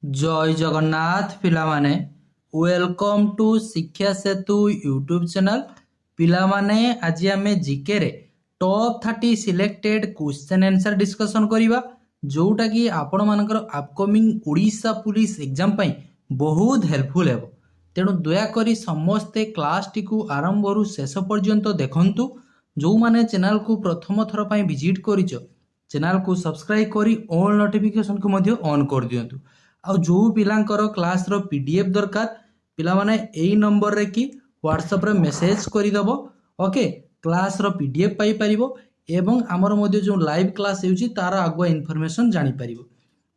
जय Jagannath पिलामाने welcome to शिक्षा सेतु YouTube channel पिलामाने आज आम जीके रे top 30 selected question answer discussion करिबा जोटा कि आपण मानकर अपकमिंग ओडिशा पुलिस एग्जाम पई बहुत हेल्पफुल हेबो। तेणु दयाकोरी समस्ते क्लास टी को आरंभ रु शेष पर्यंत देखंतु। जो माने चैनल को प्रथम थर पई विजिट करिचो चैनल को सब्सक्राइब करी ऑल नोटिफिकेशन को मध्य ऑन कर दियंतु। आ जो पिलांकर क्लास रो पीडीएफ दरकार पिला माने एई नंबर रे कि व्हाट्सएप रे मेसेज करि दबो। ओके क्लास रो पीडीएफ पाई परिबो एवं हमर मध्ये जो लाइव क्लास हेउची तार आगुआ इन्फॉर्मेशन जानि परिबो।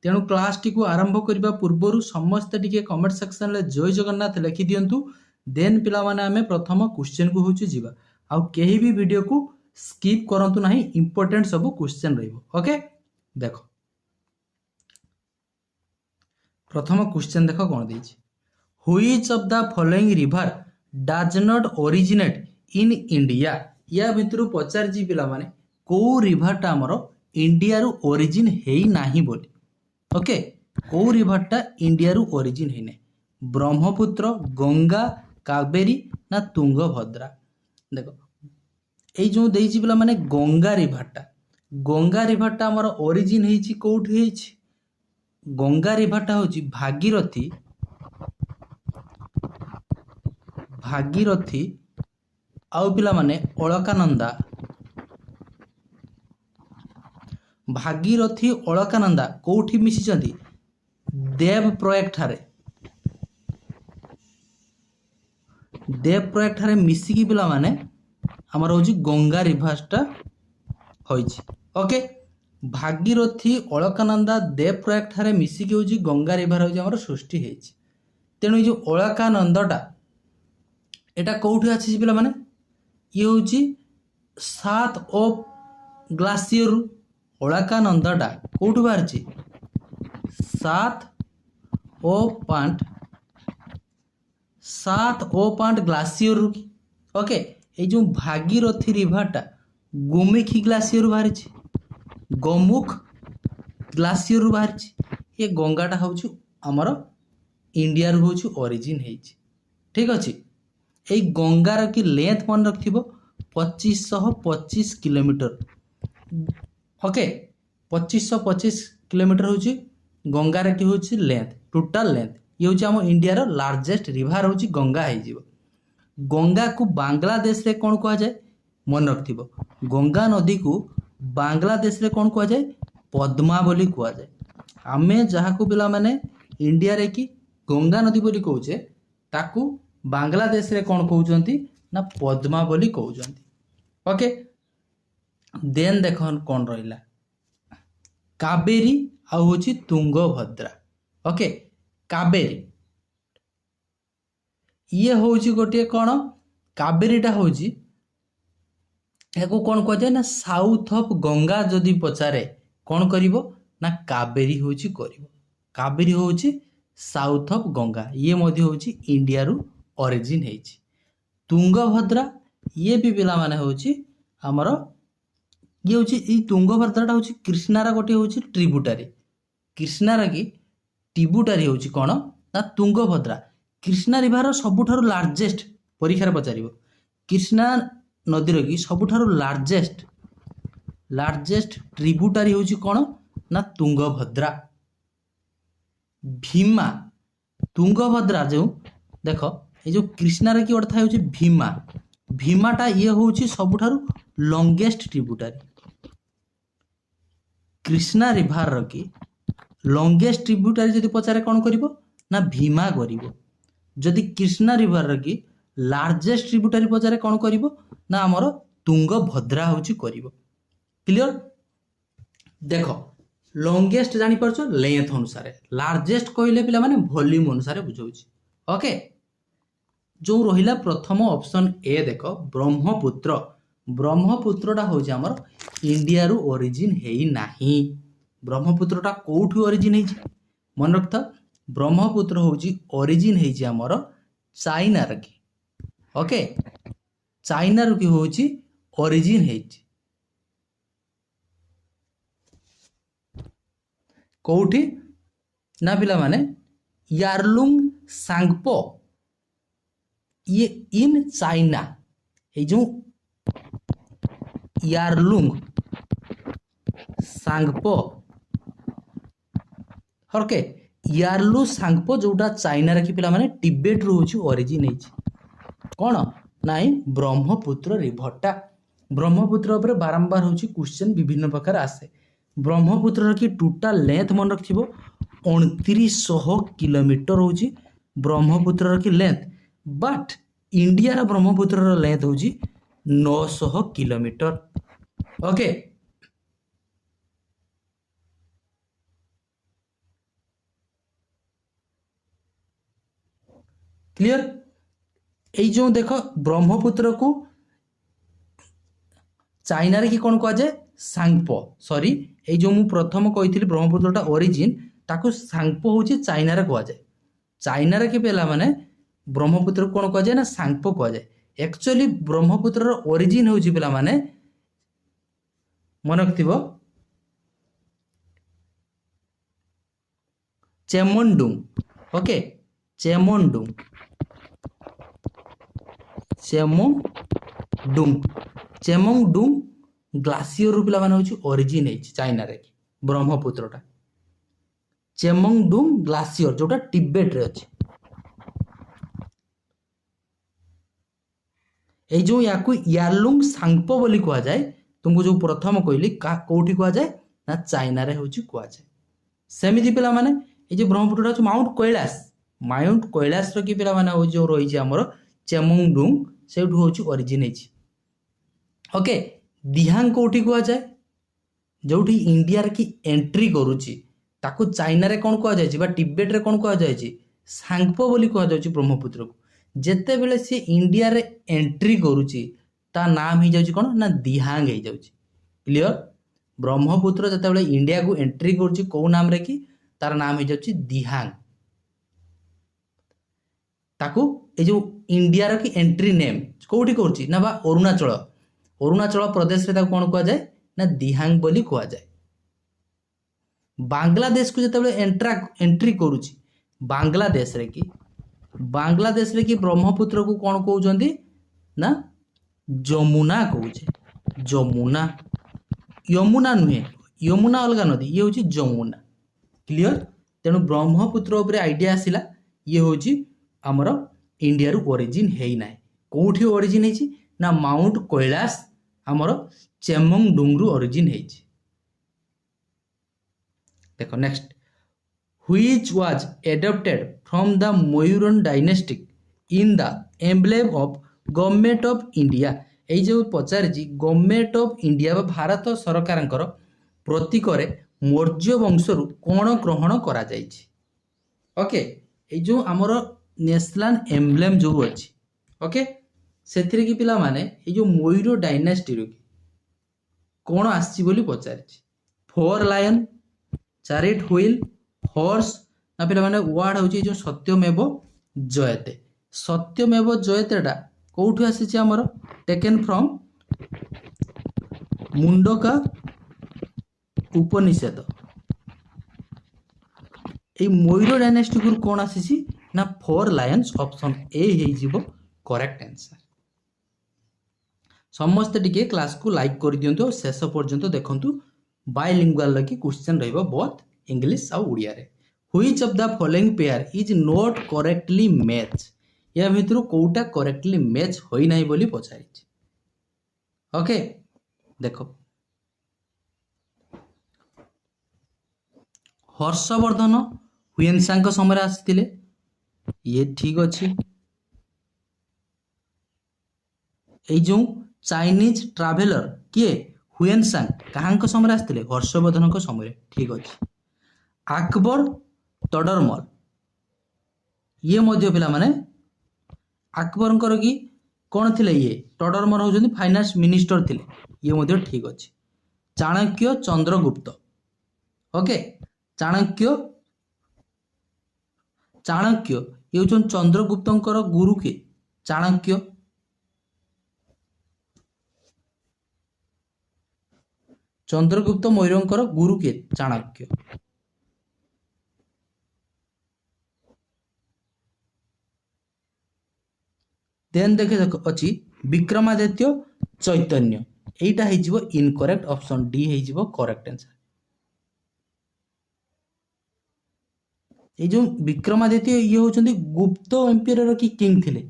तेणु क्लास टी को आरंभ करबा पूर्वरु समस्त टिके कमेंट सेक्शन रे जय जगन्नाथ लिखि दियंतु। देन पिला माने हमें प्रथम क्वेश्चन को होउची जीवा आ केही भी वीडियो को स्किप करंतु नाही, इंपोर्टेंट सब क्वेश्चन रहइबो। ओके देखो प्रथम क्वेश्चन देखो कौन देछि, which of the following river does not originate in India. या भितरु पचार जी पिला माने को रिवरटा हमर इंडिया रु ओरिजिन हेई नाही बोली। ओके को रिवरटा इंडिया रु ओरिजिन हेई नै, ब्रह्मपुत्र, गंगा, कावेरी ना तुंगभद्रा। देखो एई जो देछि पिला माने गंगा रिवरटा हमर ओरिजिन हेछि कोठी हेछि। गंगा रिवरटा होची भागीरथी आउ पिला माने अलकानंदा। भागीरथी अलकानंदा कोठी मिसिचंती देवप्रयाग ठारे मिसिकी पिला माने हमर होची गंगा रिवरटा होईची। ओके भागीरथी अलकानंदा देवप्रयाग ठारे मिसिकी होची गंगा रिवर होची हमर सृष्टि हेची। तेणु जो अलकानंदटा एटा कोठी अछि पिला माने ये होची सात ऑफ ग्लासियर। अलकानंदटा कोठी बाहरची सात ओ पॉइंट ग्लासियर। ओके ए जो भागीरथी रिवरटा गोमुखी ग्लासियर बाहरची, गोमुख ग्लासियर बाहरची। ये गंगाटा होची हमर इंडिया रु होची ओरिजिन हेची। ठीक अछि ए गंगार की लेंथ मन रखिबो 2525 किलोमीटर। ओके 2525 किलोमीटर होची गंगार की होची लेंथ, टोटल लेंथ। ये होची हम इंडिया रो लार्जेस्ट रिवर होची गंगा हे जीवो। गंगा को बांग्लादेश रे कोन कहा जाय मन रखिबो, गंगा नदी को बांग्लादेश रे कोन कहा जाय पद्मा बोली कहा जाय। आमे जहा को पिला माने इंडिया रे की गंगा नदी बोली कहूचे ताकू बांग्लादेश रे कोन कहउचंती ना पद्मा बोली कहउचंती। ओके देन देखन कोन रहिला कावेरी आ होची तुंगभद्रा। ओके कावेरी ये होची गोटे कोन कावेरीटा होची एको कोन कह जाय ना साउथ ऑफ गंगा। जदि पचारे कोन करिवो ना कावेरी होची करिवो। कावेरी होची साउथ ऑफ गंगा, ये मध्ये होची इंडिया रु ओरिजिन हेची। तुंगभद्रा ये भी पिला माने होची हमर ये होची ई तुंगभद्राटा होची कृष्णारा गोटे होची ट्रिब्यूटरी। कृष्णारा की ट्रिब्यूटरी होची कोन ना तुंगभद्रा। कृष्णा रिवर सबुठारु लार्जेस्ट परीक्षा पचारिबो कृष्णा नदीर की सबुठारु लार्जेस्ट ट्रिब्यूटरी होची कोन ना तुंगभद्रा। भीमा तुंगभद्रा जो देखो ये जो कृष्णार की अर्थ होची भीमा, भीमाटा ये होची सबुठारु लॉन्गेस्ट ट्रिब्यूटरी। कृष्णा रिवर की लॉन्गेस्ट ट्रिब्यूटरी जदि पचारे कोन करिवो ना भीमा करिवो। जदि कृष्णा रिवर की लार्जेस्ट ट्रिब्यूटरी पचारे कोन करिवो ना हमर तुंगभद्रा होची करिवो। क्लियर देखो लॉन्गेस्ट जानि परछो लेंथ अनुसार, लार्जेस्ट कहले पिला माने वॉल्यूम अनुसार बुझौची। ओके जो रहिला प्रथम ऑप्शन ए देखो ब्रह्मपुत्र। ब्रह्मपुत्रटा होची हमर इंडिया रु ओरिजिन हेई नाही। ब्रह्मपुत्रटा कोठी ओरिजिन हेची मन रखता, ब्रह्मपुत्र होची ओरिजिन हेची हमर चाइना र की। ओके चाइना रु की होची ओरिजिन हेची कोठी ना पिला माने यारलुंग सांगपो ये इन चाइना ये जो यारलुंग सांगपो ओके यारलू सांगपो जोटा चाइना रे कि पिला माने टिबेट रो होची ओरिजिन हेची कोन नाइ ब्रह्मपुत्र रिभरटा ब्रह्मपुत्र ऊपर बारंबार होची क्वेश्चन विभिन्न प्रकार आसे ब्रह्मपुत्र की टोटल लेंथ मन रखिबो 2900 किलोमीटर होची ब्रह्मपुत्र की लेंथ बट इंडिया रा ब्रह्मपुत्र रा लेंथ होची 900 किलोमीटर ओके क्लियर এই जो देख ब्रह्मपुत्र को चाइना रे कि कौन कह जाए सांगपो सॉरी এই जो मु प्रथम कही ब्रह्मपुत्रटा ओरिजिन ताको सांगपो होची चाइना रे कह जाए चाइना रे कि पेला माने ब्रह्मपुत्र को कौन कह जाए ना सांगपो कह जाए एक्चुअली ब्रह्मपुत्र रो ओरिजिन होची पेला माने मन रखिबो चेमोनडुंग ओके चेमोनडुंग चेमोंगडुंग ग्लासियर रू पिला माने होची ओरिजिन है चाइना रे ब्रह्मपुत्रटा चेमोंगडुंग ग्लासियर जोटा टिबेट रे अछि ए जो याकू यारलुंग सांगपो बोली कहा जाए तुमको जो प्रथम कहली कोठी कहा जाए ना चाइना रे होची कहा जाए सेमिति पिला माने ए जो ब्रह्मपुत्रटा होची माउंट कैलाश रो की पिला माने हो जो रही छै हमर चेमोंगडुंग सेठू होची ओरिजिन है ओके दिहांग कोठी कहा जाए जोठी इंडिया रे की एंट्री करूची ताको चाइना रे कोन कहा जाय बा टिबेट रे कोन कहा जाय सांगपो बोली कहा जाय ब्रह्मपुत्र को जेते बेले से इंडिया रे एंट्री करूची ता नाम ही जाउची कोन ना दिहांग ही जाउची क्लियर ब्रह्मपुत्र जेते बेले इंडिया को एंट्री करूची को नाम रे की तार नाम ही जाउची दिहांग ताको ए जो इंडिया रो की एंट्री नेम कोठी करूची ना बा अरुणाचल प्रदेश रे ताको कोन कहा जाय ना दिहांग बोली कहा जाए बांग्लादेश को जते एंट्री करूची बांग्लादेश रे की ब्रह्मपुत्र को कौन कहउचंदी ना जमुना कहउचे जमुना यमुना नुहे यमुना अलगा नदी ये होची जमुना क्लियर तेणु ब्रह्मपुत्र ऊपर आइडिया आसिला ये होची हमर इंडिया रू ओरिजिन हेई नाय कोठी ओरिजिन हेची ना माउंट कैलाश हमर चेमोंगडुंग रू ओरिजिन हेची देखो next which was adopted from the Mayuran dynasty in the emblem of government of India এই যে পচারিছি গভর্নমেন্ট অফ ইন্ডিয়া বা ভারত সরকারଙ୍କର প্রতীকরে মৌর্য বংশରୁ কোণ গ্রহণ করা যাইছি ওকে এই যে আমার ন্যাশনাল এমব্লেম যে ଅଛି ওকে ସେଥିରେ কি পিলা মানে এই যে ময়ূর ডাইনাস্টি ରୁ কোণ আসছি বলি পচারিছি 4 লায়ন चारिट हुईल हॉर्स ना पे माने वर्ड होची जो सत्यमेव जयतेटा कोठु आसीची हमर taken from Mundka Upanishad A Mayur dynasty गुरु कोन आसीची ना 4 लायंस ऑप्शन ए हे जीवो करेक्ट आंसर समस्त टिके क्लास को लाइक कर दियंतु शेष पर्यंत देखंतु बायलिंगुअल लकी क्वेश्चन रहइबो बोथ इंग्लिश और उड़िया रे which of the following pair is not correctly match या भितरु कोटा करेक्टली मैच होई नाही बोली पचारिछि ओके देखो हर्षवर्धन हुएनसांग समय आसिथिले ये ठीक अछि ए जो चाइनीज ट्रैवलर किए हुएनसांग कहांक समय आसते हर्षवर्धन समय ठीक अच्छे अकबर तोडरमल ये मध्य पिला माने अकबर की कौन थिले ये तोडरमल होजनी फाइनेंस मिनिस्टर थिले ये मध्य ठीक अच्छे चाणक्य चंद्रगुप्त ओके चाणक्य ये होचन चंद्रगुप्तंकर गुरु के चाणक्य चंद्रगुप्त मौर्यंकर गुरु के चाणक्य देन देखे अच्छी विक्रमादित्य चैतन्य एटा हो इनकरेक्ट ऑप्शन डी हो करेक्ट आंसर। ये जो विक्रमादित्य ये होचंदी गुप्त एम्पायर की किंग थिले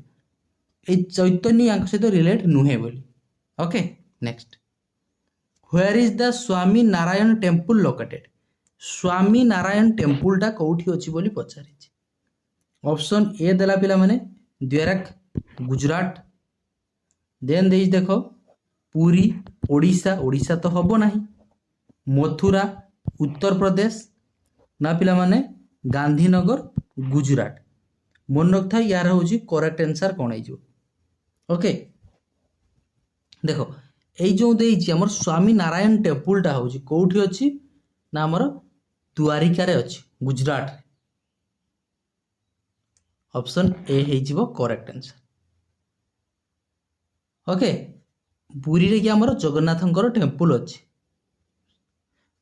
ए चैतन्य यांक सहित रिलेट नुहे बोली। Okay next where is the Swami Narayan temple located Swami Narayan temple टा कोठी अछि बोली पचारि ऑप्शन ए देला पिला माने द्वारक गुजरात देन देज देखो पुरी ओडिशा ओडिशा तो हबो नाही मथुरा उत्तर प्रदेश ना पिला माने गांधीनगर गुजरात मन रखा यार हूँ करेक्ट आंसर कौन हो। ओके देखो ये जो आमर स्वामी नारायण टेम्पलटा हूँ कौटी अच्छी ना आमर द्वारिकार अच्छी गुजरात ऑप्शन ए हो करेक्ट आंसर। ओके पुरी रे कि आमर जगन्नाथंकर टेम्पल अच्छी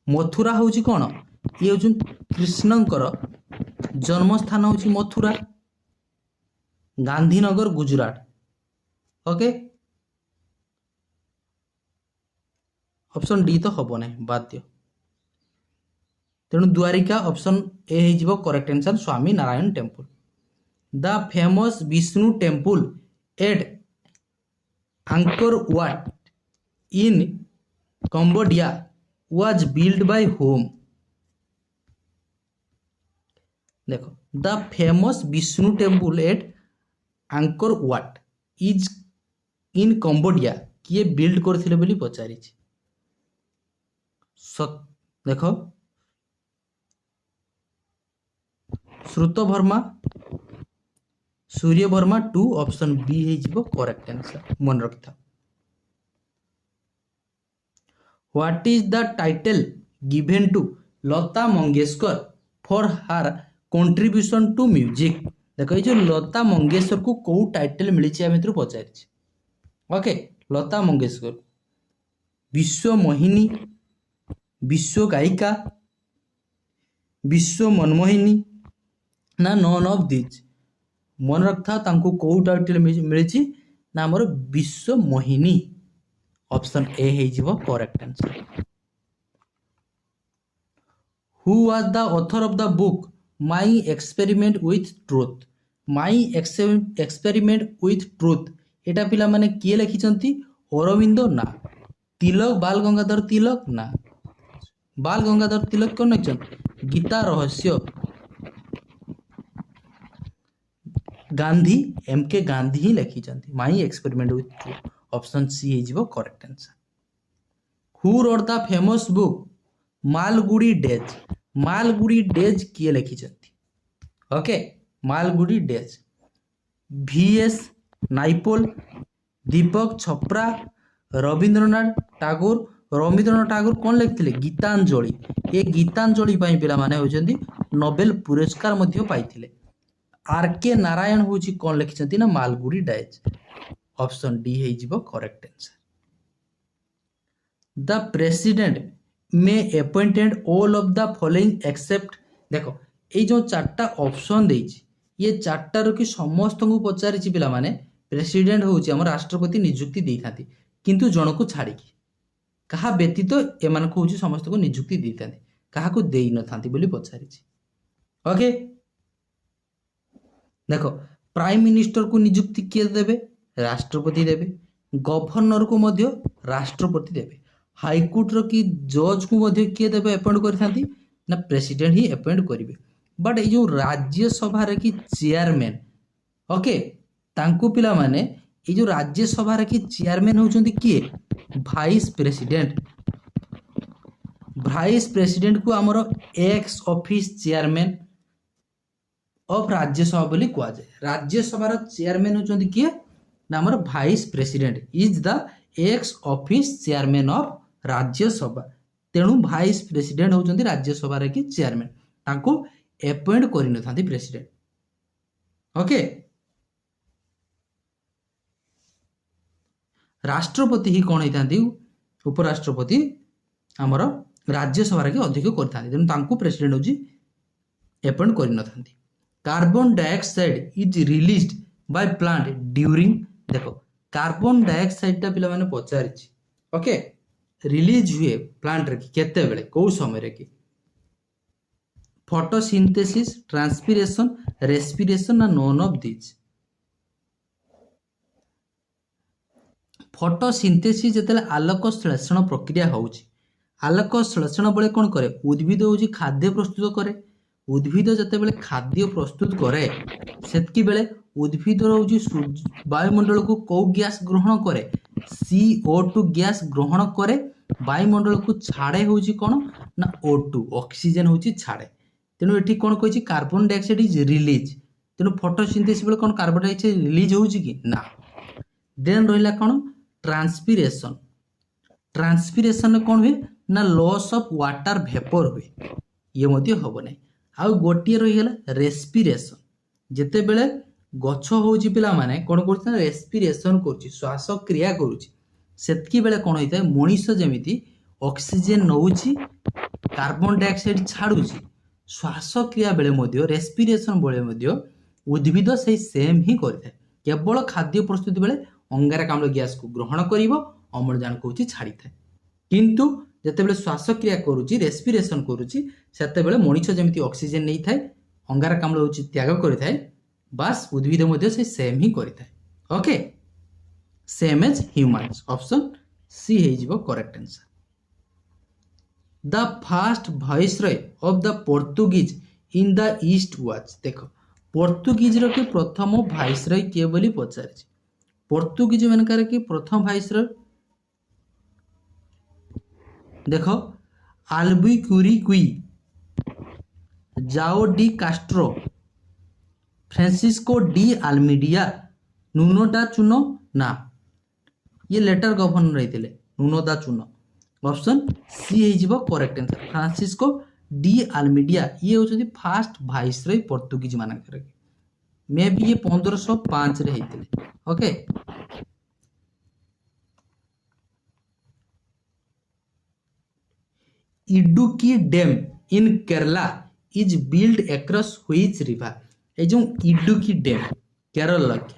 मथुरा हूँ कौन ये हूँ कृष्णंकर जन्मस्थान हूँ Mathura Gandhinagar Gujarat. Okay option D तो हम ना बाध्य तेणु द्वारिका ऑप्शन ए हो correct answer Swami Narayan temple. The famous Vishnu temple at Angkor Wat in Cambodia was build by whom देखो the famous Vishnu temple at Angkor Wat is in Cambodia किए बिल्ड करथिले बोली पचारि देखो श्रुत वर्मा सूर्य वर्मा 2 ऑप्शन बी हो करेक्ट आंसर मन रखता। What is the title given to Lata Mangeshkar for her contribution to music देखो ये जो लता मंगेशकर को कौ टाइटल मिली भितर पचारि। ओके लता मंगेशकर विश्व मोहिनी विश्व गायिका विश्व मनमोहिनी ना नन ऑफ दिज मन रखता तांको कौ टाइटल मिली ना आमर विश्व मोहिनी ऑप्शन ए हो correct answer. Who was the author of the book my experiment with truth my experiment with truth एटा पिला माने किए लिखिचंती अरविंदो ना तिलक बाल गंगाधर तिलक ना बाल गंगाधर तिलक कौन लिखिचन गीता रहस्य गांधी एम के गांधी ही लिखिचंती my experiment with truth option C हो correct answer. Who wrote the famous book Malgudi days किए लिखिचंती okay Malgudi days VS Naipaul Deepak Chopra Rabindranath Tagore कौन लिखते गीतांजलि ये गीतांजलि पिला माने होचंदी नोबेल पुरस्कार मध्य पाइथिले। RK नारायण हूँ कौन लिखिचंती ना मालगुडी डेज ऑप्शन डी हो correct answer. The president may appointed all of the following except देखो ये जो 4टा ऑप्शन देइछि ये 4टार कि समस्त को पचारि पिला माने प्रेसिडेंट होउछि हमर राष्ट्रपति नियुक्ति देई थांती किंतु जन को छाड़ी कहा व्यतीत एमान को होउछि समस्त को नियुक्ति देई थांती कहा को देई न थांती बोली पचारि। ओके देखो प्राइम मिनिस्टर को नियुक्ति किए देबे राष्ट्रपति देबे गवर्नर को मध्य राष्ट्रपति देबे हाईकोर्ट रो की जज को मध्य किए देबे अपॉइंट करि ना प्रेसिडेंट ही अपॉइंट करिवे बट ये जो राज्यसभा रे की चेयरमैन ओके तांको पिला माने ये जो राज्यसभा रे की चेयरमैन होचंदी किए वाइस प्रेसिडेंट को हमरो x office chairman of Rajya Sabha बोली कुआ जाए राज्यसभा रो चेयरमैन होचंदी किए ना हमरो vice president is the x office chairman of Rajya Sabha तेणु वाइस प्रेसिडेंट होचंदी राज्यसभा रे की चेयरमैन तांको अपॉइंट करि न थांती प्रेसिडेंट। ओके राष्ट्रपति ही कौन होती उपराष्ट्रपति आमर राज्यसभा के अधिक कर प्रेसिडेंट हूँ अपॉइंट कर carbon dioxide is released by plant during देखो कार्बन डाइऑक्साइड पिला माने पचारिछि ओके रिलीज हुए प्लांट रे केते बेले को समय रे की फोटोसिंथेसिस ट्रांसपिरेशन रेस्पिरेशन ना नोन ऑफ दिस फोटोसिंथेसिस जेतेले आलोक श्लेषण प्रक्रिया होउछि आलोक श्लेषण बेले कोन करे उद्भिद होउछि खाद्य प्रस्तुत करे उद्भिद जेतेबेले खाद्य प्रस्तुत करे सेतकी बेले उद्भिद होउछि वायुमंडल को को गैस ग्रहण करे CO2 गैस ग्रहण करे वायुमंडल को छाड़े होउछि कोन ना O2 ऑक्सीजन होउछि छाड़े तेनु एठी कोन कहछि कार्बन डाइऑक्साइड इज रिलीज तेनु फोटोसिंथेसिस बेले कोन कार्बन डाइऑक्साइड रिलीज होउछि कि ना देन रहिला कोन ट्रांसपिरेशन ट्रांसपिरेशन कोन हुए ना लॉस ऑफ वाटर वेपर हुए ये मध्य हबो नै आउ गोटिए रही गला रेस्पिरेशन जेते बेले गछ होउछि पिला माने कोन करछ ना रेस्पिरेशन करछि श्वास क्रिया करूछि सेतकी बेले कोन होइतै मनुष्य जेमिति ऑक्सीजन नउछि कार्बन डाइऑक्साइड छाडुछि श्वास क्रिया बेले मध्य रेस्पिरेशन बेले मध्य उद्भिद से सेम ही करथै केवल खाद्य प्रस्तुति बेले अंगारकाम्ल गैस को ग्रहण करिवो अम्लजान को छाड़ी थाए किंतु जेतेबेले श्वास क्रिया करूची रेस्पिरेशन करूची सेतेबेले मनुष्य जेमिति ऑक्सीजन नहीं थाए अंगारकाम्ल होची त्याग करिथाए बस उद्भिद मध्ये से सेम ही करिथाए okay same as humans option C हे जिवो correct answer the first viceroy of the Portuguese in the east was देखो पोर्तुगीज रो के प्रथम वाइसरॉय के बोली पचारछि पोर्तुगीज मनकर की प्रथम वाइसरॉय देखो अल्बुक्युरिक्वी जाओ डी कास्ट्रो फ्रांसिस्को डी अल्मीडिया नुनो दा चुनो ना ये लेटर गवर्नर रही नुनो दा चुनो ऑप्शन सी हे जिवो करेक्ट आंसर फ्रांसिस्को डी अल्मीडिया ये होचि फर्स्ट वाइसरॉय पोर्तुगीज मानकर मे बी ये 1505 रे हेतिले okay Idukki dam in Kerala is build across which river ए जो इडुकी डैम केरला के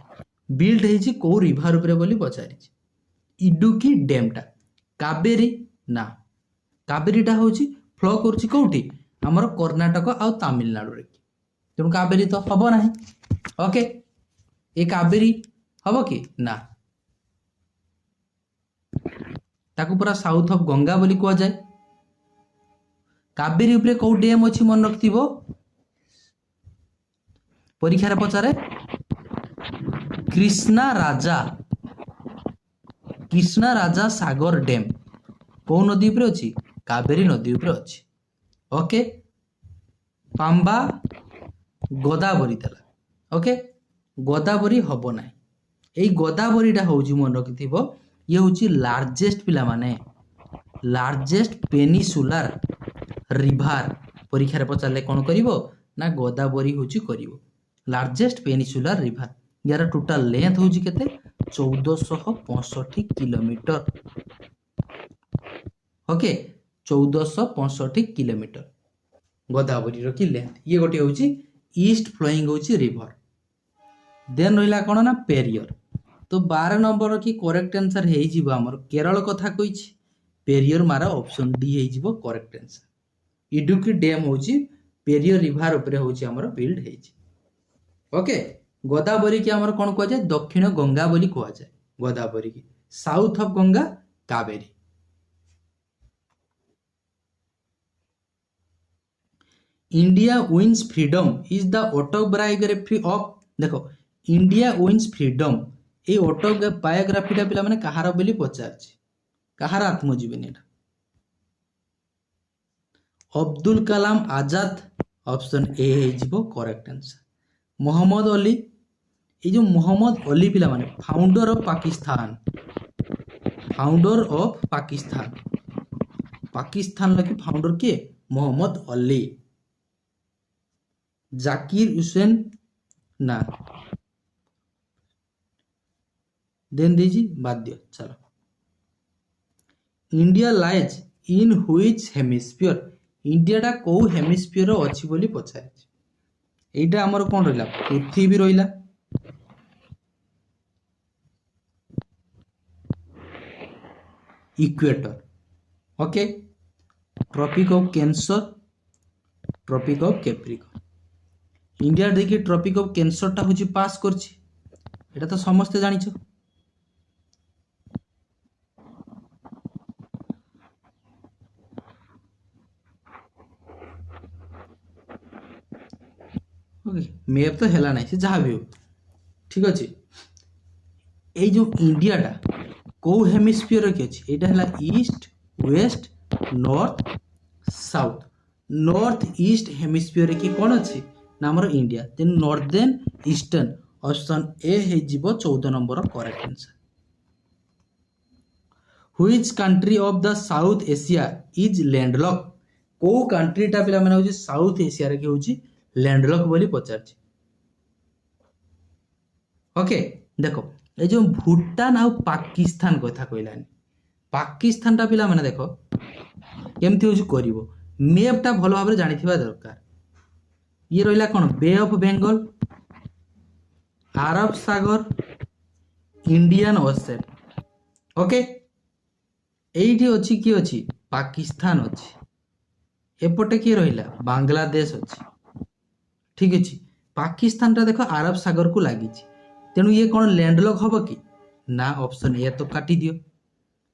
बिल्ड हेछि को रिवर ऊपर बोली पचारि इडुकी डैम टा कावेरी ना कावेरीटा होछि फ्लो करछि कोठी हमर कर्नाटक आ तमिलनाडु रे तेणु कावेरी तो हबो नाही ओके ए कावेरी हबो कि ना ताकू पूरा साउथ ऑफ गंगा बोली को जाय कावेरी उपरे को डैम अछि मन रखथिबो परीक्षा रे पचारे कृष्णा राजा सागर डैम को नदी उपरे अछि कावेरी नदी उपरे अछि ओके पांबा गोदावरी तला ओके गोदावरी हबो नाही एई गोदावरीटा होउची मन रखिथिबो ये होउची लार्जेस्ट पिला माने लार्जेस्ट पेनिसुलर रिवर परीक्षा रे पचारले कोन करिवो ना गोदावरी होउची करिवो लार्जेस्ट पेनिसुलर रिवर यार टोटल लेंथ होउची केते 1465 किलोमीटर ओके 1465 किलोमीटर गोदावरी रो की लेंथ ये गोटे होउची ईस्ट फ्लोइंग होउची रिवर देन रहिला कोन ना पेरियर तो 12 नंबर की करेक्ट आंसर हे जिवो हमर केरल कथा कहिछि पेरियर मारा ऑप्शन डी हे जिवो करेक्ट आंसर इडुकी डैम होउची पेरियर रिवर ऊपर होउची हमर बिल्ड हेछि ओके गोदावरी के हमर कोन कहै छै दक्षिण गंगा बोली कहै छै गोदावरी की south of Ganga Kaveri India wins freedom is the autobiography of देखो इंडिया विन्स फ्रीडम ए ऑटोबायोग्राफीटा पिला माने कहार बोली पचारछि कहार आत्मजीवनी अब्दुल कलाम आजाद ऑप्शन ए हे जिवो करेक्ट आंसर मोहम्मद अली ये जो मोहम्मद अली पिला माने founder of Pakistan Pakistan lucky founder के मोहम्मद अली जाकिर हुसैन ना देन दीजी बाध्य चलो India lies in which hemisphere India टा को हेमिस्फीयर अछि बोली पछारे एटा हमर कोन रहिला पृथ्वी रहिला equator. Okay, tropic of Cancer, tropic of Capricorn. India देखिए ट्रॉपिक ऑफ कैंसर टा हूँ पास करछि, एटा तो समस्ते जानिछ। ओके, मैप तो हैला नहीं से जहाँ भी हो ठीक अच्छे। ये जो इंडिया टा कौ हेमिस्फीयर के अच्छे, यहाँ है east west north south. North east hemisphere की कौन अच्छी ना आमर India, then northern eastern. Option A हो 14 number correct answer. Which country of the South Asia is landlocked. को कंट्रीटा पिला माने होची साउथ एशिया रे कि होची लैंडलॉक बोली पचारछि। ओके देखो ये जो भूटान आ पाकिस्तान कथा कहलानी, पाकिस्तान टा पिला माने देखो केमती होची करिवो, मैप टा भलो भाबरे जानिथिबा दरकार। ये रहिला कोन बे ऑफ बेंगल, अरब सागर, इंडियन ओशन। ओके एइठी अछि कि अछि पाकिस्तान अछि, एपटे किए रहिला बांग्लादेश अछि ठीक अछि। पाकिस्तान टा देखो अरब सागर को लागि, तेणु ये कौन लैंडलॉक हम कि ना, ऑप्शन ए तो काटी दियो।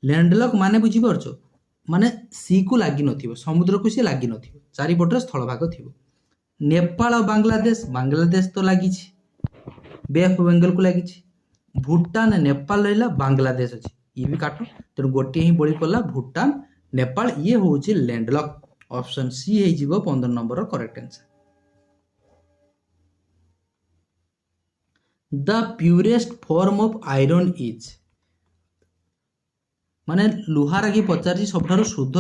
लैंडलॉक माने बुझी पारछो माने सी को लागि नथिबो, समुद्र को सी लागि नथिबो, चारिपटर स्थल भाग थिबो। नेपाल और बांग्लादेश, बांग्लादेश तो लागि छि, बे ऑफ बेंगल को लागि छि। भूटान नेपाल रहिला बांग्लादेश अछि, ये भी काटो, तेणु गोटे ही बळी पड़ला भूटान नेपाल, ये होची लैंडलॉक। ऑप्शन सी हे जिवो 15 number correct answer. The purest form of iron is, माने लुहार की पचारछि सबठारु शुद्ध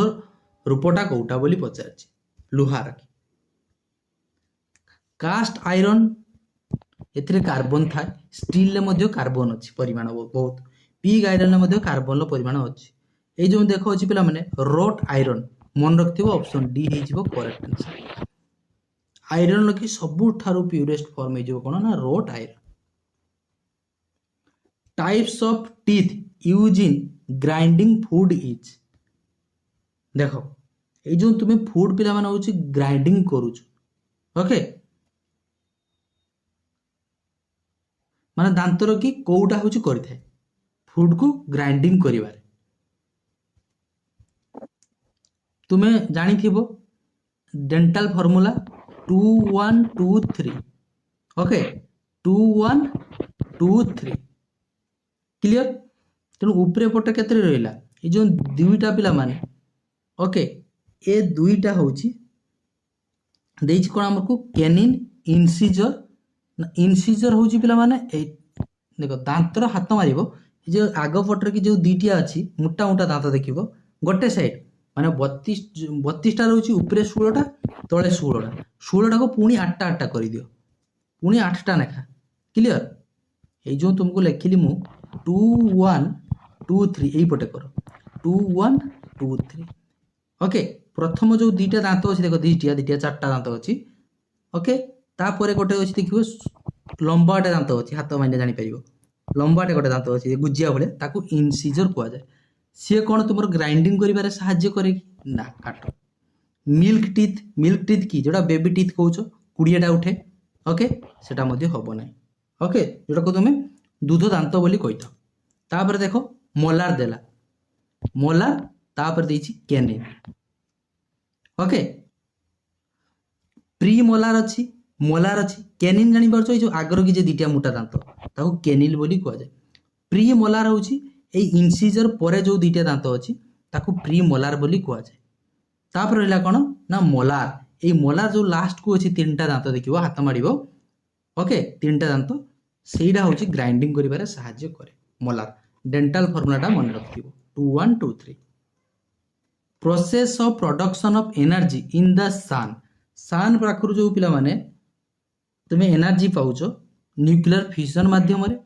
रूपटा कोउटा बोली पचारछि लुहार की। कास्ट आयरन एथिरे कार्बन थाए, स्टील ले मध्य कार्बन अछि परिमाण बहुत, पिग आयरन ले मध्य कार्बन लो परिमाण अछि। ए जो देखो अछि पिला माने रोट आयरन मन रखथिबो, ऑप्शन डी हे जिवो करेक्ट आंसर। आयरन की सबठारु प्यूरेस्ट फॉर्म हे जिवो कोन ना road iron. Types of teeth use in grinding food is, देखो ये जो तुम्हें फूड पिला माने होची ग्राइंडिंग करूछ। ओके माने दांतर की कोउटा होची करिथाय फूड को ग्राइंडिंग करिवारे। तुम्हें जानी थिबो डेंटल फार्मूला 2 1 2 3। Okay 2 1 2 3 clear. तेणु उपरे पटे केते रहिला ए जो दुईटा पिला माने, ओके ए दुईटा होची देइछ कोन हमकु कैनिन इंसिजर। इंसिजर होची पिला माने ए देखो दांतर हाथ मारिबो, ए जो आगो पटर की जो दुईटिया अछि मोटा मोटा दांत देखिबो गोटे साइड माने 32 टा रहउची उपरे 16 टा तळे 16 टा, 16 टा को पुणी 8 टा 8 टा करि दियो, पुणी 8 टा नेखा क्लियर। ए जो तुमको लिखिली मु 2 1 2 3 एई पटे करो 2 1 2 3। ओके प्रथम जो दुईटा दांत अछि देखो दुईटिया दुईटिया चारटा दांत अछि। ओके तापरे गोटे अछि देखिबो लंबाटे दांत अछि, हाथ माइने जानि परिबो लंबाटे गोटे दांत अछि गुजिया भले, ताकू इंसिजर कुआ जाय। सी कौन तुम ग्राइंडिंग करिबारे सहाय्य करे ना, काट। मिल्क टीथ की जोड़ा बेबी टीथ कहउछ 20टा उठे, ओके सेटा मध्ये हबो नै। ओके जोटा को तुम दूध दांत बोली कहिथा। तापर देखो मोलार देला, मोलार तापर देछि कैनिन। ओके प्री मोलार अछि मोलार अछि, कैनिन जानि परछो ए जो आगर की जे दुईटा मोटा दांत ताको कैनिल बोली कहआ जाय। प्री मोलार होछि ए इंसिजर परे जो दुईटा दांत अछि ताको प्री मोलार बोली कहआ जाय। तापर रहला कोन ना मोलार, ए मोलार जो लास्ट को अछि तीनटा दांत देखिबो हाथ मारिबो, ओके तीनटा दांत सेइडा होछि ग्राइंडिंग करिबारे सहाय्य करे मोलार। डेंटल फार्मूलाटा मन रखिबो 2 1 2 3। Process of production of energy in the sun, sun प्राकृत जो पिला माने तुम्हें एनर्जी पाउछो न्यूक्लियर फिशन माध्यम रे,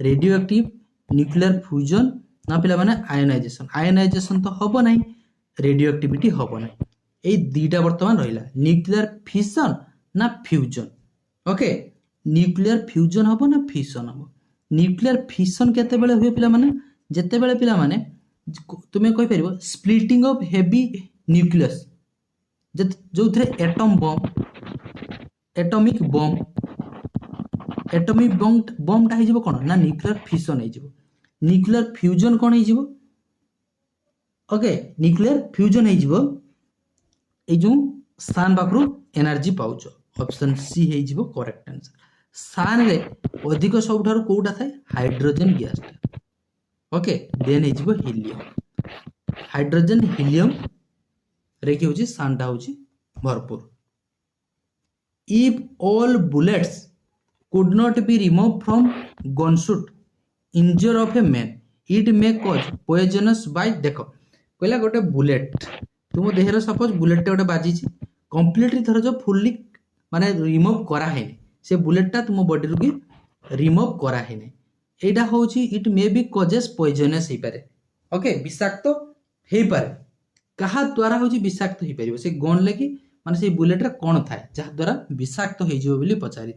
रेडियो एक्टिव न्यूक्लियर फ्यूजन ना पिला माने आयोनाइजेशन। आयोनाइजेशन तो हबो नाही, रेडियो एक्टिविटी हबो नाही, ए दुईटा वर्तमान रहिला न्यूक्लियर फिशन ना फ्यूजन। ओके न्यूक्लियर फ्यूजन हबो ना फिशन हबो। न्यूक्लियर फिशन केते बेले हुए पिला माने जेते बेले पिला माने तुम्हें कही पार स्प्लिटिंग ऑफ हेवी न्यूक्लियस जो थे एटम बम एटमिक बम एटमिक बमटा हो कौन ना न्यूक्लियर फिशन हो न्यूक्लियर फ्यूजन कौन हो ओके न्यूक्लियर फ्यूजन हो जो सान पाखु एनर्जी पाउच ऑप्शन सी हो करेक्ट आंसर सान रे अधिक सब कौटा थाए हाइड्रोजन गैस ओके देन हो हिलियम हाइड्रोजन हिलियम रे कि हूँ सान टा हूँ भरपूर if all bullets could not be removed from gunshot injure of a man it may cause poisonous by देख कहला गोटे बुलेट तुम देहर सपोज बुलेट गोटे बाजी कम्प्लीटली थर जो फुल्ली माने रिमूव करा है से बुलेटा तुम बॉडी रू रिमूव करा है एटा होची it may be causes poisonous हो पारे ओके विषाक्त हो पारे कहा द्वारा होची विषाक्त हो पारिबो से गन लेकी माने से बुलेट रे कोन थाए जहा द्वारा विषाक्त हो जिवो बोली पचारि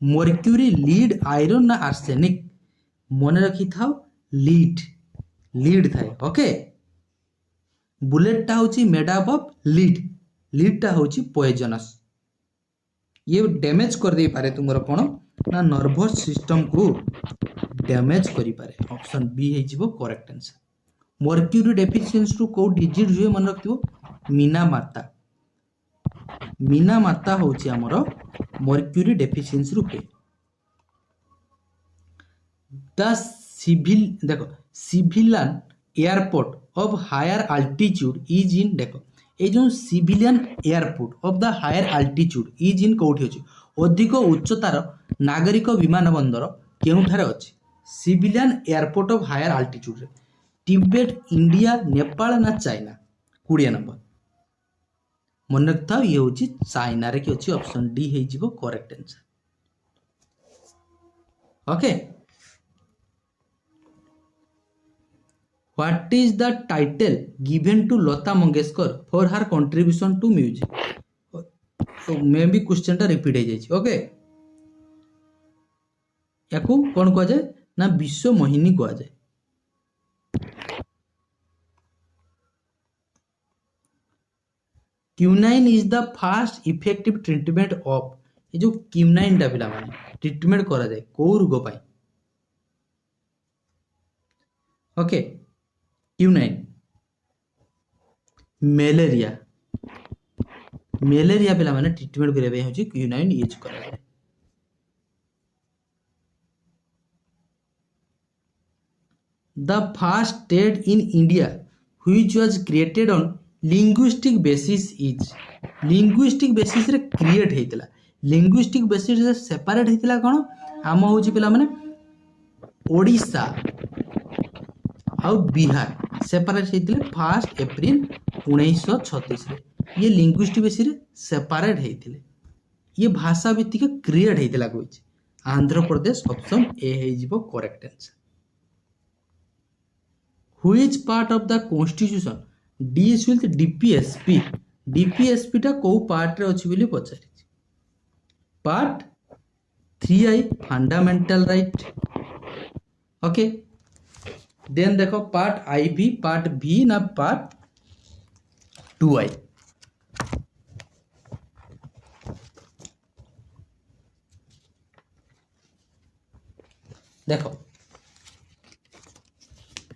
मर्क्यूरी लीड आयरन ना आर्सेनिक मन रखी था लीड थाए ओके बुलेटा हूँ मेड अप ऑफ लीडटा हूँ पॉइजनस ये डैमेज कर दे पारे तुमर कौन ना नर्वस सिस्टम को डैमेज करि पारे ऑप्शन बी हो correct answer mercury deficiency to को डिजीज हुए मन रखियो मीना माता हूँ आमर मर्क्यूरी डेफिशिएंसी रूपे द सिविल देखो civilian airport of higher altitude is in देखो ये जो civilian airport of the higher altitude is in कौटी अच्छी अधिक उच्चतार नागरिक विमान बंदर केउठारे अच्छी civilian airport of higher altitude Tibet India Nepal ना चाइना 20 नंबर मन रखता ये हूँ चाइना रे कि अच्छी ऑप्शन डी हो correct answer okay what is the title given to Lata Mangeshkar for her contribution to music may be question टा रिपीट हो जाए ओके या कौन कह जाए ना विश्व मोहिनी कह जाए quinine is the fast effective treatment of ये जो क्यूनाइन पिला माने ट्रीटमेंट करा जाए को रोग पाई ओके क्यूनाइन मलेरिया पिला माने ट्रीटमेंट करबे होची क्यूनाइन यूज करा जाए the first state in India which was created on linguistic basis is linguistic basis रे क्रिएट हेतिला लिंग्विस्टिक बेसिस रे सेपरेट हेतिला कोन आम होची पिला माने ओडिशा आ बिहार सेपरेट हेतिले 1 अप्रैल 1936 रे ये लिंग्विस्टिक बेसिस रे सेपरेट हेतिले ये भाषा भित्तिक क्रिएट हेतिला कोइछ आंध्र प्रदेश ऑप्शन ए हेजिबो correct answer which part of the constitution deals with DPSP टा को पार्ट रे अछि बोली पचारि part 3I fundamental right okay then देखो पार्ट IV पार्ट V ना पार्ट 2I देखो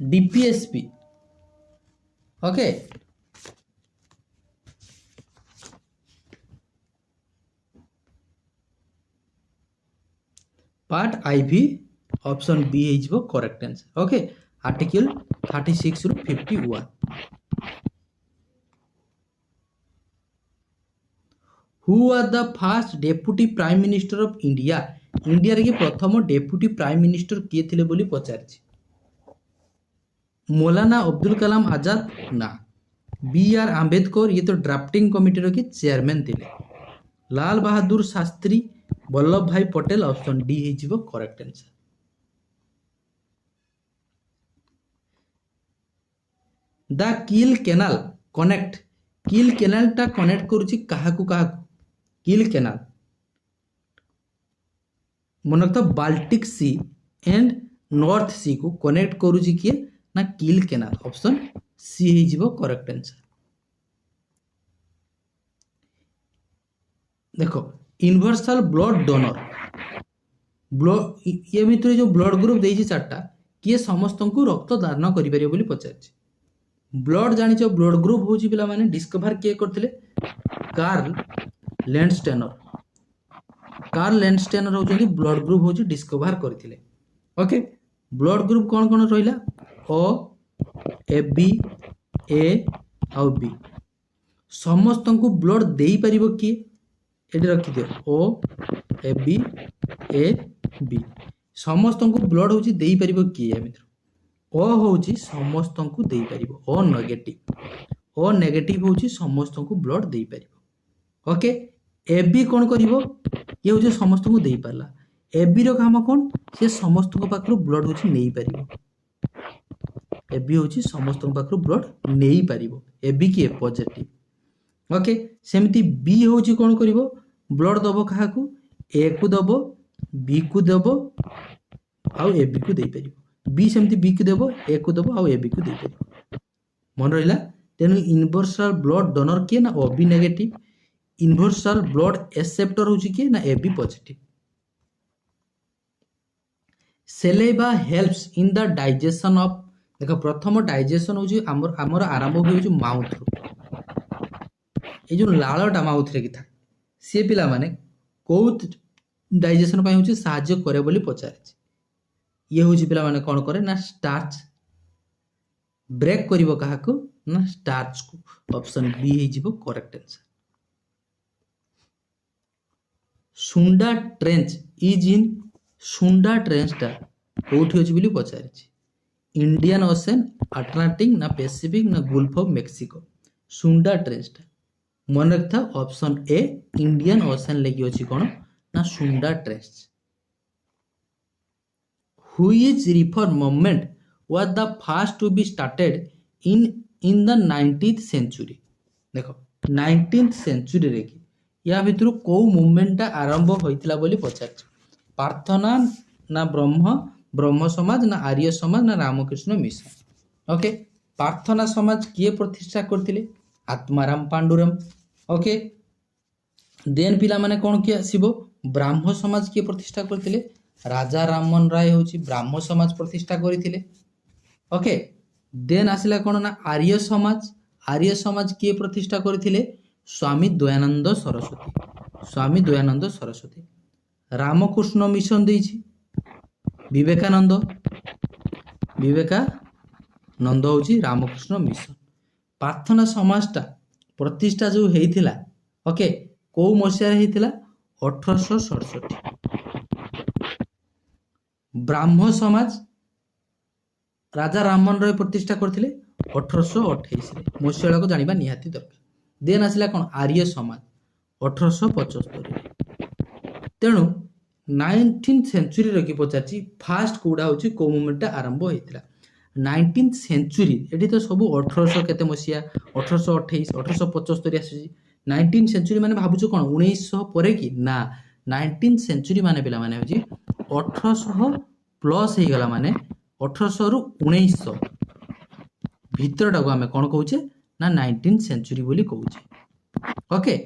DPSP okay part IV option B हो करेक्ट आंसर ओके आर्टिकल 36 रु 51 who are the first deputy prime minister of India India रे प्रथम deputy prime minister किए थिले बोली पचारछि मौलाना अब्दुल कलाम आजाद ना BR आंबेडकर ये तो ड्राफ्टिंग कमिटी के चेयरमैन थे लाल बहादुर शास्त्री वल्लभ भाई पटेल ऑप्शन डी हो correct answer the kill canal connect kill canal टा कनेक्ट करुची काहाकू किल कैनाल मन रखता बाल्टिक सी एंड नॉर्थ सी को कनेक्ट करुची किए ନା କିଲ୍ କେନାଲ? ଅପସନ୍ ସି ହେଇଯିବ କରେକ୍ଟ ଆନ୍ସର। ଦେଖ ୟୁନିଭର୍ସାଲ ବ୍ଲଡ ଡୋନର ये भितर जो ब्लड ग्रुप देइछि चारटा किए समस्तंकु रक्त दान करिपारियो बोली पचारछि। ब्लड जानिछ ब्लड ग्रुप होछि पिला माने डिस्कवर किए करथिले कार्ल लैंडस्टेनर। कार्ल लैंडस्टेनर होछि ब्लड ग्रुप होछि डिस्कवर करथिले। ओके ब्लड ग्रुप कोन कोन रहिला ओ ए बी ए और बी समस्तंकु ब्लड देई परिबो कि एडी रखि दियो O A B A B समस्तंकु ब्लड होछि देई परिबो कि या मित्र ओ होछि समस्तंकु देई परिबो ओ नेगेटिव होछि समस्तंकु ब्लड देई परिबो। ओके ए बी कोन करिवो ये होछि समस्तंकु देई परला ए बी रो काम कोन से समस्तंकु पाखरु ब्लड होछि नेई परिबो ए बी होछि समस्तंकु पाखरु ब्लड नेई परिबो ए बी की पॉजिटिव। ओके सेमती बी होछि कोन करिवो ब्लड दबो काहाकू ए को दबो बी को दबो आउ ए बी को दे परिबो बी सेमती बी को दबो ए को दबो आउ ए बी को दे परिबो मन रहिला। तेनु यूनिवर्सल ब्लड डोनर के ना O B negative universal blood acceptor होछि के ना A B positive. Saliva helps in the digestion of देखो प्रथम डाइजेशन होछि हमर आरंभ होछि माउथ रो ए जो लाळटा माउथ रे कि था से पिला माने कोउत डाइजेशन पाई होछि साहाय्य करे बोली पचारछि। ये होछि पिला माने कोन करे ना स्टार्च ब्रेक करिवो काहाकू ना स्टार्च को ऑप्शन बी हे जिवो करेक्ट आंसर। सुंडा ट्रेंच इज इन सुंडा ट्रेंचटा कोठी होछि बोली पचारछि इंडियन ओशन अटलांटिक ना पैसिफिक ना गल्फ ऑफ मेक्सिको सुंडा ट्रेंचटा मन रखता ऑप्शन ए इंडियन ओशन लेगी अछि कोन ना Sunda trench. Which reform movement was the first to be started in the 19th century देखो 19th सेंचुरी रे कि या भितर को मूवमेंटटा आरंभ होइतिला बोली पचारछि प्रार्थना ना ब्रह्म समाज ना आर्य समाज ना रामकृष्ण मिशन। ओके प्रार्थना समाज किए प्रतिष्ठा करथिले आत्माराम पांडुरम। ओके देन पिला माने कोन कि आसीबो ब्राह्म समाज किए प्रतिष्ठा करथिले राजा राममोहन राय होछि ब्राह्म समाज प्रतिष्ठा करिथिले। ओके देन आसिला कोन ना आर्य समाज किए प्रतिष्ठा करिथिले स्वामी दयानंद सरस्वती। रामकृष्ण मिशन देछि विवेकानंद होछि रामकृष्ण मिशन। प्रार्थना समाजटा प्रतिष्ठा जो हेइथिला ओके को मसिया हेइथिला 1867। ब्राह्म समाज राजा राममोहन राय प्रतिष्ठा करथिले 1828 रे मसिया को जानिबा निहाती दरकार। देन आसिला कोन आर्य समाज 1875 तेणु 19th सेंचुरी रे कि पचाची फास्ट कोडा होची को मूवमेंट आरंभ हेइतिला 19th सेंचुरी एठी तो सब 1800 केते मसिया 1828 1875 आसी 19th सेंचुरी माने भाबुछु कोन 1900 परे कि ना 19th सेंचुरी माने पिला माने होची 1800 प्लस हे गला माने 1800 रु 1900 भितरटा को हमें कोन कहूचे ना 19th सेंचुरी बोली कहूचे। ओके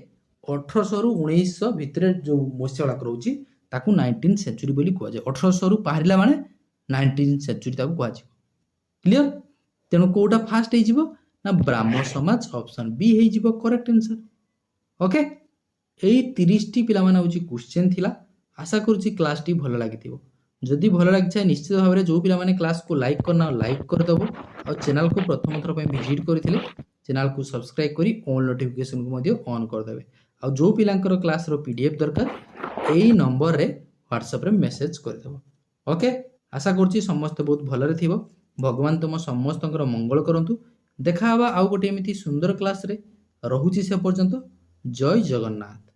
1800 रु 1900 भितरे जो मसिया करउची ताकू 19th सेंचुरी बोली कहवा जाय 1800 रु पाहरिला माने 19th सेंचुरी ताकू कहवा जाय। क्लियर तेणु कोटा फास्ट हे जिवो ना ब्राह्म समाज ऑप्शन बी हे जिवो करेक्ट आंसर। ओके एई 30 टी पिला माने होची क्वेश्चन थिला आशा करूची क्लास टी भलो लागिथिबो जदि भलो लागिछा निश्चित भाबरे जो पिला माने क्लास को लाइक करना लाइक कर दबो और चैनल को प्रथम थर पे विजिट करथिले चैनल को सब्सक्राइब करी ऑल नोटिफिकेशन को मध्य ऑन कर देबे और जो पिलांकर क्लास रो पीडीएफ दरकार एई नंबर रे WhatsApp रे मेसेज कर देबो। ओके आशा करूची समस्त बहुत भलो रे थिबो भगवान तुम समस्तंकर मंगल करंतु देखा हवा आउ गोटे एमिति सुंदर क्लास रे रहुची से पर्यंत जय जगन्नाथ।